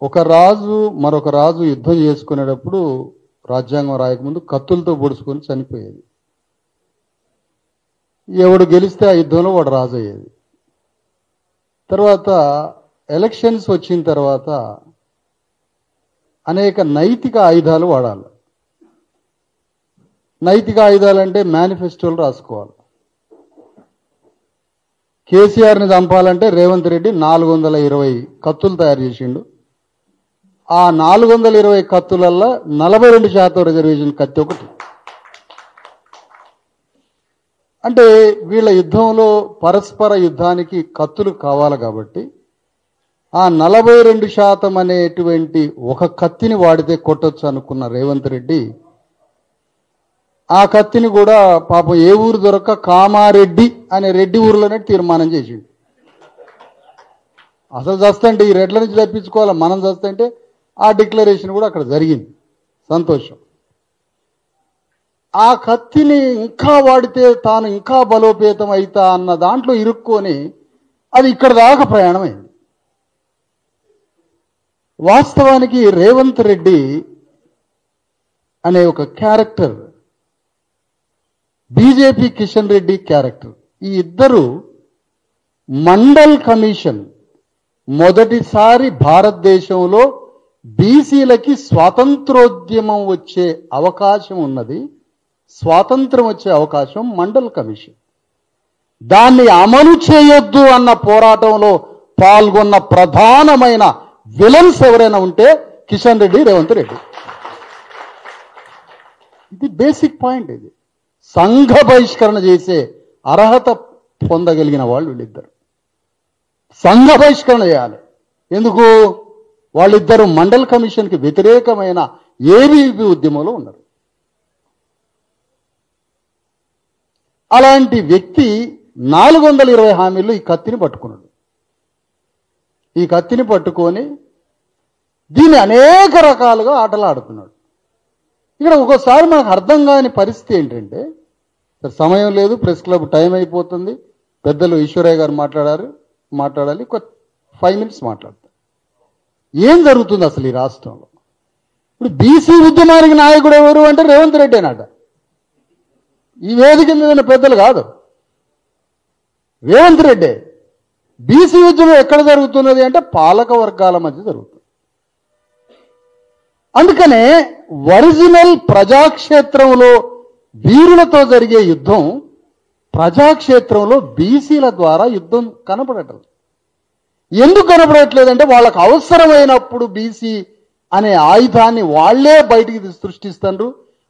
ఒక రాజు మరొక రాజు యుద్ధం చేసుకునేటప్పుడు రాజ్యాంగం రాయకముందు కత్తులతో పొడుచుకొని చనిపోయేది. ఎవడు గెలిస్తే ఆ యుద్ధంలో వాడు రాజు అయ్యేది. తర్వాత ఎలక్షన్స్ వచ్చిన తర్వాత అనేక నైతిక ఆయుధాలు వాడాలి. నైతిక ఆయుధాలు అంటే మేనిఫెస్టోలు రాసుకోవాలి. కేసీఆర్ని చంపాలంటే రేవంత్ రెడ్డి 420 కత్తులు తయారు చేసిండు. ఆ 420 కత్తులల్లో 42% రిజర్వేషన్ కత్తి ఒకటి. అంటే వీళ్ళ యుద్ధంలో పరస్పర యుద్ధానికి కత్తులు కావాలి కాబట్టి ఆ 42% అనేటువంటి ఒక కత్తిని వాడితే కొట్టొచ్చు అనుకున్న రేవంత్ రెడ్డి ఆ కత్తిని కూడా పాపం ఏ ఊరు దొరక్క కామారెడ్డి అనే రెడ్డి ఊరిలోనే తీర్మానం చేసిండు. అసలు చస్తంటే ఈ రెడ్ల నుంచి తప్పించుకోవాలి, మనం చస్తంటే ఆ డిక్లరేషన్ కూడా అక్కడ జరిగింది. సంతోషం. ఆ కత్తిని ఇంకా వాడితే తాను ఇంకా బలోపేతం అవుతా అన్న దాంట్లో ఇరుక్కొని అది ఇక్కడ దాకా ప్రయాణమైంది. వాస్తవానికి రేవంత్ రెడ్డి అనే ఒక character, BJP Kishan Reddy character, ఈ ఇద్దరు మండల్ కమిషన్ మొదటిసారి భారతదేశంలో బీసీలకి స్వాతంత్రోద్యమం వచ్చే అవకాశం ఉన్నది, స్వాతంత్రం వచ్చే అవకాశం మండల్ కమిషన్. దాన్ని అమలు చేయొద్దు అన్న పోరాటంలో పాల్గొన్న ప్రధానమైన విలన్స్ ఎవరైనా ఉంటే కిషన్ రెడ్డి, రేవంత్ రెడ్డి. ఇది బేసిక్ పాయింట్. ఇది సంఘ బహిష్కరణ చేసే అర్హత పొందగలిగిన వాళ్ళు వీళ్ళిద్దరు. సంఘ బహిష్కరణ చేయాలి. ఎందుకు? వాళ్ళిద్దరూ మండల్ కమిషన్కి వ్యతిరేకమైన ఏబీవీ ఉద్యమంలో ఉన్నారు. అలాంటి వ్యక్తి 420 హామీలు ఈ కత్తిని పట్టుకున్నాడు. ఈ కత్తిని పట్టుకొని దీన్ని అనేక రకాలుగా ఆటలు ఆడుతున్నాడు. ఇక్కడ ఒక్కోసారి మనకు అర్థం కాని పరిస్థితి ఏంటంటే, సమయం లేదు, ప్రెస్ క్లబ్ టైం అయిపోతుంది, పెద్దలు ఈశ్వరయ్య గారు మాట్లాడాలి, ఒక 5 నిమిషాలు మాట్లాడతారు. ఏం జరుగుతుంది అసలు ఈ రాష్ట్రంలో? ఇప్పుడు బీసీ ఉద్యమానికి నాయకుడు ఎవరు అంటే రేవంత్ రెడ్డి అన్నట. ఈ వేదిక మీద ఉన్న పెద్దలు కాదు, రేవంత్ రెడ్డి. బీసీ ఉద్యమం ఎక్కడ జరుగుతున్నది అంటే పాలక వర్గాల మధ్య జరుగుతుంది. అందుకనే ఒరిజినల్ ప్రజాక్షేత్రంలో వీరులతో జరిగే యుద్ధం ప్రజాక్షేత్రంలో బీసీల ద్వారా యుద్ధం కనపడటం. ఎందుకు కనపడట్లేదంటే వాళ్ళకు అవసరమైనప్పుడు బీసీ అనే ఆయుధాన్ని వాళ్లే బయటికి సృష్టిస్తున్నారు,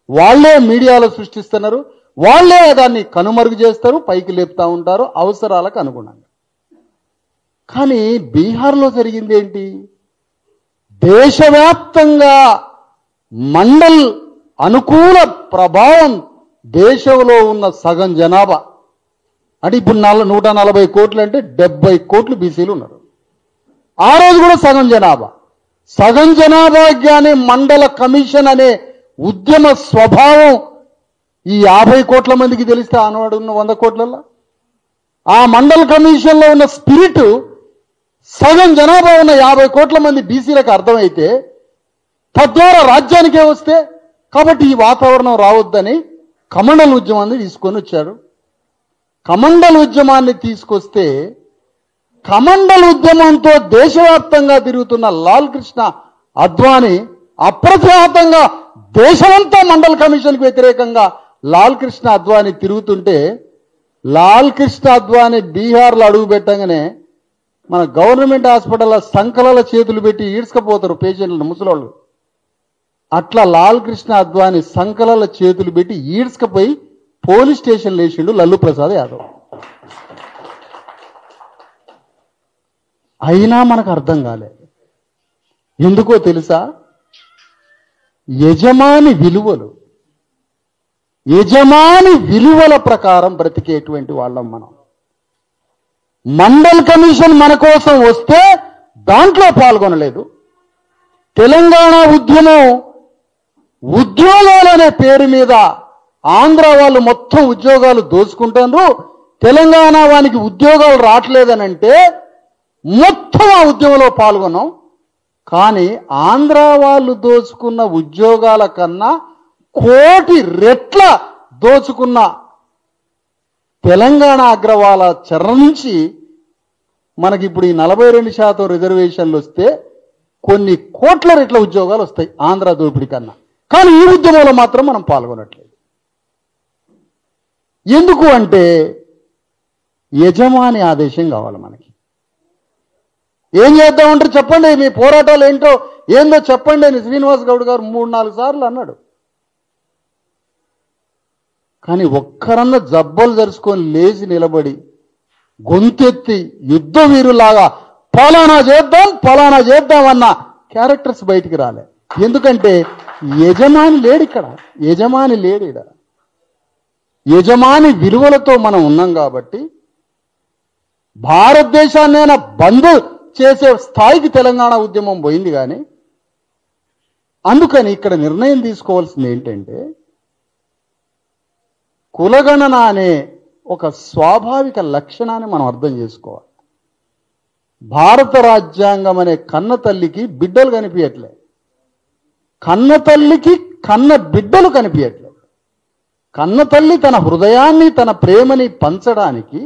వాళ్లే మీడియాలో సృష్టిస్తున్నారు, వాళ్లే దాన్ని కనుమరుగు చేస్తారు, పైకి లేపుతా ఉంటారు అవసరాలకు అనుగుణంగా. కానీ బీహార్లో జరిగింది ఏంటి? దేశవ్యాప్తంగా మండల్ అనుకూల ప్రభావం దేశంలో ఉన్న సగం జనాభా అంటే ఇప్పుడు 140 కోట్లు అంటే 70 కోట్లు బీసీలు ఉన్నారు. ఆ రోజు కూడా సగం జనాభాగానే మండల కమిషన్ అనే ఉద్యమ స్వభావం ఈ 50 కోట్ల మందికి తెలిస్తే ఆనాడు ఉన్న 100 కోట్లలో ఆ మండల కమిషన్లో ఉన్న స్పిరిట్ సగం జనాభా ఉన్న 50 కోట్ల మంది బీసీలకు అర్థమైతే తద్వారా రాజ్యానికే వస్తే, కాబట్టి ఈ వాతావరణం రావద్దని కమండల్ ఉద్యమాన్ని తీసుకొని వచ్చారు. కమండల్ ఉద్యమాన్ని తీసుకొస్తే కమండల్ ఉద్యమంతో దేశవ్యాప్తంగా తిరుగుతున్న లాల్ కృష్ణ అద్వానీ అప్రతిహతంగా దేశమంతా మండల్ కమిషన్కి వ్యతిరేకంగా లాల్ కృష్ణ అద్వానీ తిరుగుతుంటే, లాల్ కృష్ణ అద్వానీ బీహార్లో అడుగు పెట్టగానే మన గవర్నమెంట్ హాస్పిటల్ సంకలాల చేతులు పెట్టి ఈడ్చుకపోతారు పేషెంట్లను, ముసలోళ్ళు. అట్లా లాల్ కృష్ణ అద్వానీ సంకలాల చేతులు పెట్టి ఈడ్చుకపోయి పోలీస్ స్టేషన్ లేచిండు లల్లు ప్రసాద్ యాదవ్. అయినా మనకు అర్థం కాలేదు. ఎందుకో తెలుసా? యజమాని విలువల ప్రకారం బ్రతికేటువంటి వాళ్ళం మనం. మండల్ కమిషన్ మన కోసం వస్తే దాంట్లో పాల్గొనలేదు. తెలంగాణ ఉద్యమం ఉద్యోగాలనే పేరు మీద ఆంధ్ర వాళ్ళు మొత్తం ఉద్యోగాలు దోచుకుంటారు, తెలంగాణ వానికి ఉద్యోగాలు రావట్లేదనంటే మొత్తం ఆ ఉద్యమంలో పాల్గొన్నాం. కానీ ఆంధ్ర వాళ్ళు దోచుకున్న ఉద్యోగాల కన్నా 1 కోటి రెట్ల దోచుకున్న తెలంగాణ అగ్రవాల చర్ర నుంచి మనకి ఇప్పుడు ఈ 42% రిజర్వేషన్లు వస్తే కొన్ని కోట్ల రెట్ల ఉద్యోగాలు వస్తాయి ఆంధ్ర దోపిడీ కన్నా. కానీ ఈ ఉద్యమంలో మాత్రం మనం పాల్గొనట్లేదు. ఎందుకు అంటే యజమాని ఆదేశం కావాలి మనకి. ఏం చేద్దామంటారు చెప్పండి, మీ పోరాటాలు ఏంటో ఏందో చెప్పండి అని శ్రీనివాస్ గౌడ్ గారు 3-4 సార్లు అన్నాడు. కానీ ఒక్కరన్న జబ్బలు జరుచుకొని లేచి నిలబడి గొంతెత్తి యుద్ధ వీరులాగా పలానా చేద్దాం అన్న క్యారెక్టర్స్ బయటికి రాలే. ఎందుకంటే యజమాని లేడు ఇక్కడ, యజమాని లేడు ఇక్కడ. యజమాని విలువలతో మనం ఉన్నాం కాబట్టి భారతదేశాన్నైనా బంద్ చేసే స్థాయికి తెలంగాణ ఉద్యమం పోయింది. కానీ అందుకని ఇక్కడ నిర్ణయం తీసుకోవాల్సింది ఏంటంటే కులగణన అనే ఒక స్వాభావిక లక్షణాన్ని మనం అర్థం చేసుకోవాలి. భారత రాజ్యాంగం అనే కన్న తల్లికి బిడ్డలు కనిపించట్లే, కన్న తల్లికి కన్న బిడ్డలు కనిపించట్లేదు. కన్న తల్లి తన హృదయాన్ని తన ప్రేమని పంచడానికి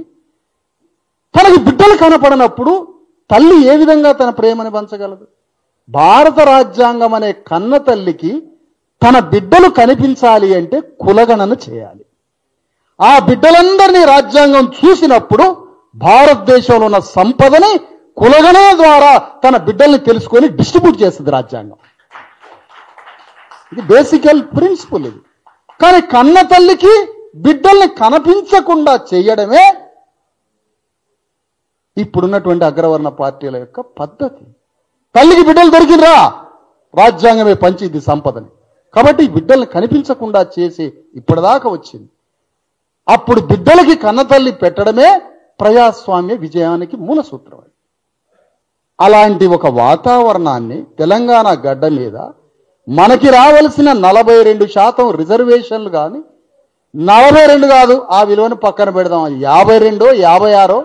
తనకి బిడ్డలు కనపడనప్పుడు తల్లి ఏ విధంగా తన ప్రేమని పంచగలదు? భారత రాజ్యాంగం అనే కన్న తల్లికి తన బిడ్డలు కనిపించాలి అంటే కులగణన చేయాలి. ఆ బిడ్డలందరినీ రాజ్యాంగం చూసినప్పుడు భారతదేశంలో ఉన్న సంపదని కులగణన ద్వారా తన బిడ్డల్ని తెలుసుకొని డిస్ట్రిబ్యూట్ చేస్తుంది రాజ్యాంగం. ఇది బేసికల్ ప్రిన్సిపల్ ఇది. కానీ కన్న తల్లికి బిడ్డల్ని కనిపించకుండా చేయడమే ఇప్పుడున్నటువంటి అగ్రవర్ణ పార్టీల యొక్క పద్ధతి. తల్లికి బిడ్డలు దొరికినరా, రాజ్యాంగమే పంచింది సంపదని. కాబట్టి బిడ్డల్ని కనిపించకుండా చేసి ఇప్పటిదాకా వచ్చింది. అప్పుడు బిడ్డలకి కన్నతల్లి పెట్టడమే ప్రజాస్వామ్య విజయానికి మూల సూత్రం. అలాంటి ఒక వాతావరణాన్ని తెలంగాణ గడ్డ మీద మనకి రావాల్సిన 42% రిజర్వేషన్లు కానీ 42 కాదు, ఆ విలువను పక్కన పెడదాం, 52, 56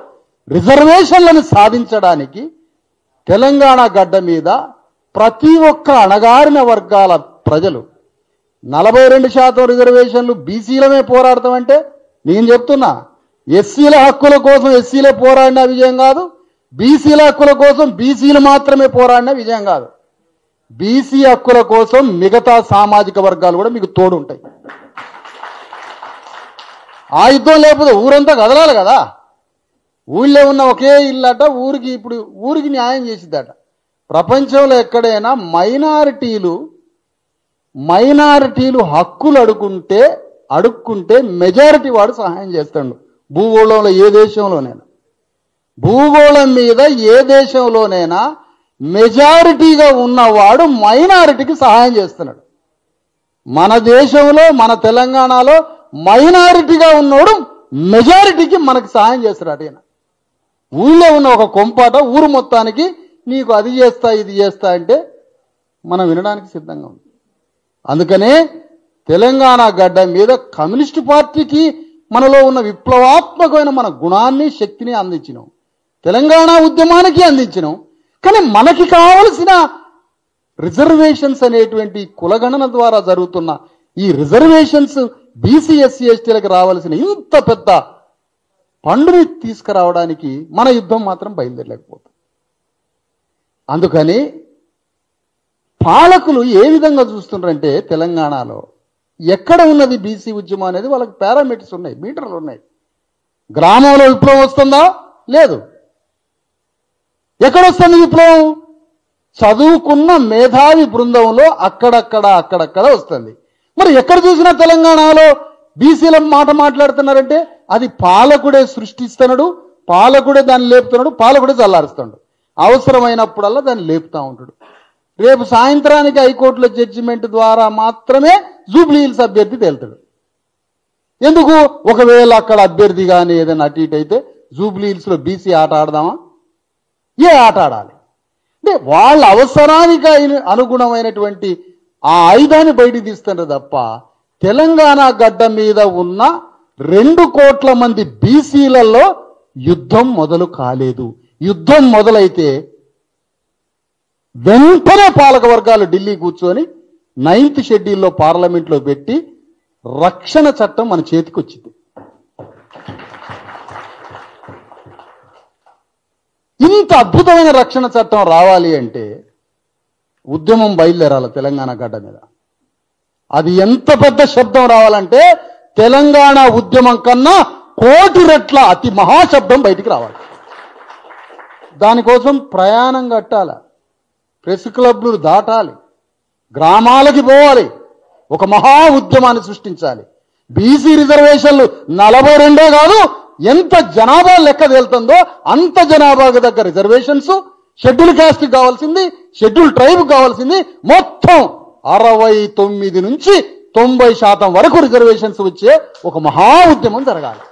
రిజర్వేషన్లను సాధించడానికి తెలంగాణ గడ్డ మీద ప్రతి ఒక్క అణగారిన వర్గాల ప్రజలు 42% రిజర్వేషన్లు బీసీలమే పోరాడతామంటే నేను చెప్తున్నా, ఎస్సీల హక్కుల కోసం ఎస్సీలే పోరాడిన విజయం కాదు, బీసీల హక్కుల కోసం బీసీలు మాత్రమే పోరాడిన విజయం కాదు. బీసీ హక్కుల కోసం మిగతా సామాజిక వర్గాలు కూడా మీకు తోడు ఉంటాయి. ఆ యుద్ధం లేకపోతే ఊరంతా కదలాలి కదా. ఊళ్ళో ఉన్న ఒకే ఇల్లట ఇప్పుడు ఊరికి న్యాయం చేసిద్దట. ప్రపంచంలో ఎక్కడైనా మైనారిటీలు హక్కులు అడుక్కుంటే మెజారిటీ వాడు సహాయం చేస్తాడు. భూగోళంలో ఏ దేశంలోనైనా, భూగోళం మీద ఏ దేశంలోనైనా మెజారిటీగా ఉన్నవాడు మైనారిటీకి సహాయం చేస్తున్నాడు. మన దేశంలో మన తెలంగాణలో మైనారిటీగా ఉన్నవాడు మెజారిటీకి మనకు సహాయం చేస్తున్నాడు. ఆయన ఊళ్ళో ఉన్న ఒక కొంపాట ఊరు మొత్తానికి నీకు అది చేస్తా ఇది చేస్తా అంటే మనం వినడానికి సిద్ధంగా ఉంది. అందుకనే తెలంగాణ గడ్డ మీద కమ్యూనిస్టు పార్టీకి మనలో ఉన్న విప్లవాత్మకమైన మన గుణాన్ని శక్తిని అందించినాం, తెలంగాణ ఉద్యమానికి అందించినాం. కానీ మనకి కావలసిన రిజర్వేషన్స్ అనేటువంటి కులగణన ద్వారా జరుగుతున్న ఈ రిజర్వేషన్స్ బీసీ ఎస్సీ ఎస్టీలకు రావాల్సిన ఇంత పెద్ద పండుని తీసుకురావడానికి మన యుద్ధం మాత్రం బయలుదేరలేకపోతుంది. అందుకని పాలకులు ఏ విధంగా చూస్తున్నారంటే తెలంగాణలో ఎక్కడ ఉన్నది బీసీ ఉద్యమం అనేది వాళ్ళకి పారామీటర్స్ ఉన్నాయి, మీటర్లు ఉన్నాయి. గ్రామంలో విప్లవం వస్తుందా? లేదు. ఎక్కడొస్తుంది విప్లవం? చదువుకున్న మేధావి బృందంలో అక్కడక్కడ వస్తుంది. మరి ఎక్కడ చూసినా తెలంగాణలో బీసీల మాట మాట్లాడుతున్నారంటే అది పాలకుడే సృష్టిస్తున్నాడు, పాలకుడే దాన్ని లేపుతున్నాడు, పాలకుడే చల్లారుస్తాడు. అవసరమైనప్పుడల్లా దాన్ని లేపుతా ఉంటాడు. రేపు సాయంత్రానికి హైకోర్టులో జడ్జిమెంట్ ద్వారా మాత్రమే జూబ్లీ హిల్స్ అభ్యర్థి తేలుతాడు. ఎందుకు? ఒకవేళ అక్కడ అభ్యర్థి కానీ ఏదైనా అటు ఇటు అయితే జూబ్లీ హిల్స్లో బీసీ ఆట ఆడదామా? ఏ ఆట ఆడాలి అంటే వాళ్ళ అవసరానికి అనుగుణమైనటువంటి ఆ ఆయుధాన్ని బయటికి తీస్తున్నారు తప్ప తెలంగాణ గడ్డ మీద ఉన్న 2 కోట్ల మంది బీసీలలో యుద్ధం మొదలు కాలేదు. యుద్ధం మొదలైతే వెంటనే పాలక వర్గాలు ఢిల్లీ కూర్చొని 9th షెడ్యూల్లో పార్లమెంట్లో పెట్టి రక్షణ చట్టం మన చేతికి వచ్చింది. ఇంత అద్భుతమైన రక్షణ చట్టం రావాలి అంటే ఉద్యమం బయలుదేరాలి తెలంగాణ గడ్డ మీద. అది ఎంత పెద్ద శబ్దం రావాలంటే తెలంగాణ ఉద్యమం కన్నా 1,000,000 రెట్ల అతి మహాశబ్దం బయటికి రావాలి. దానికోసం ప్రయాణం కట్టాలి, ప్రెస్ క్లబ్లు దాటాలి, గ్రామాలకి పోవాలి, ఒక మహా ఉద్యమాన్ని సృష్టించాలి. బీసీ రిజర్వేషన్లు 42 కాదు, ఎంత జనాభా లెక్క తేలుతుందో అంత జనాభాకు దగ్గర రిజర్వేషన్స్, షెడ్యూల్ క్యాస్ట్ కావాల్సింది, షెడ్యూల్ ట్రైబ్ కావాల్సింది, మొత్తం 69 నుంచి 90% వరకు రిజర్వేషన్స్ వచ్చే ఒక మహా ఉద్యమం జరగాలి.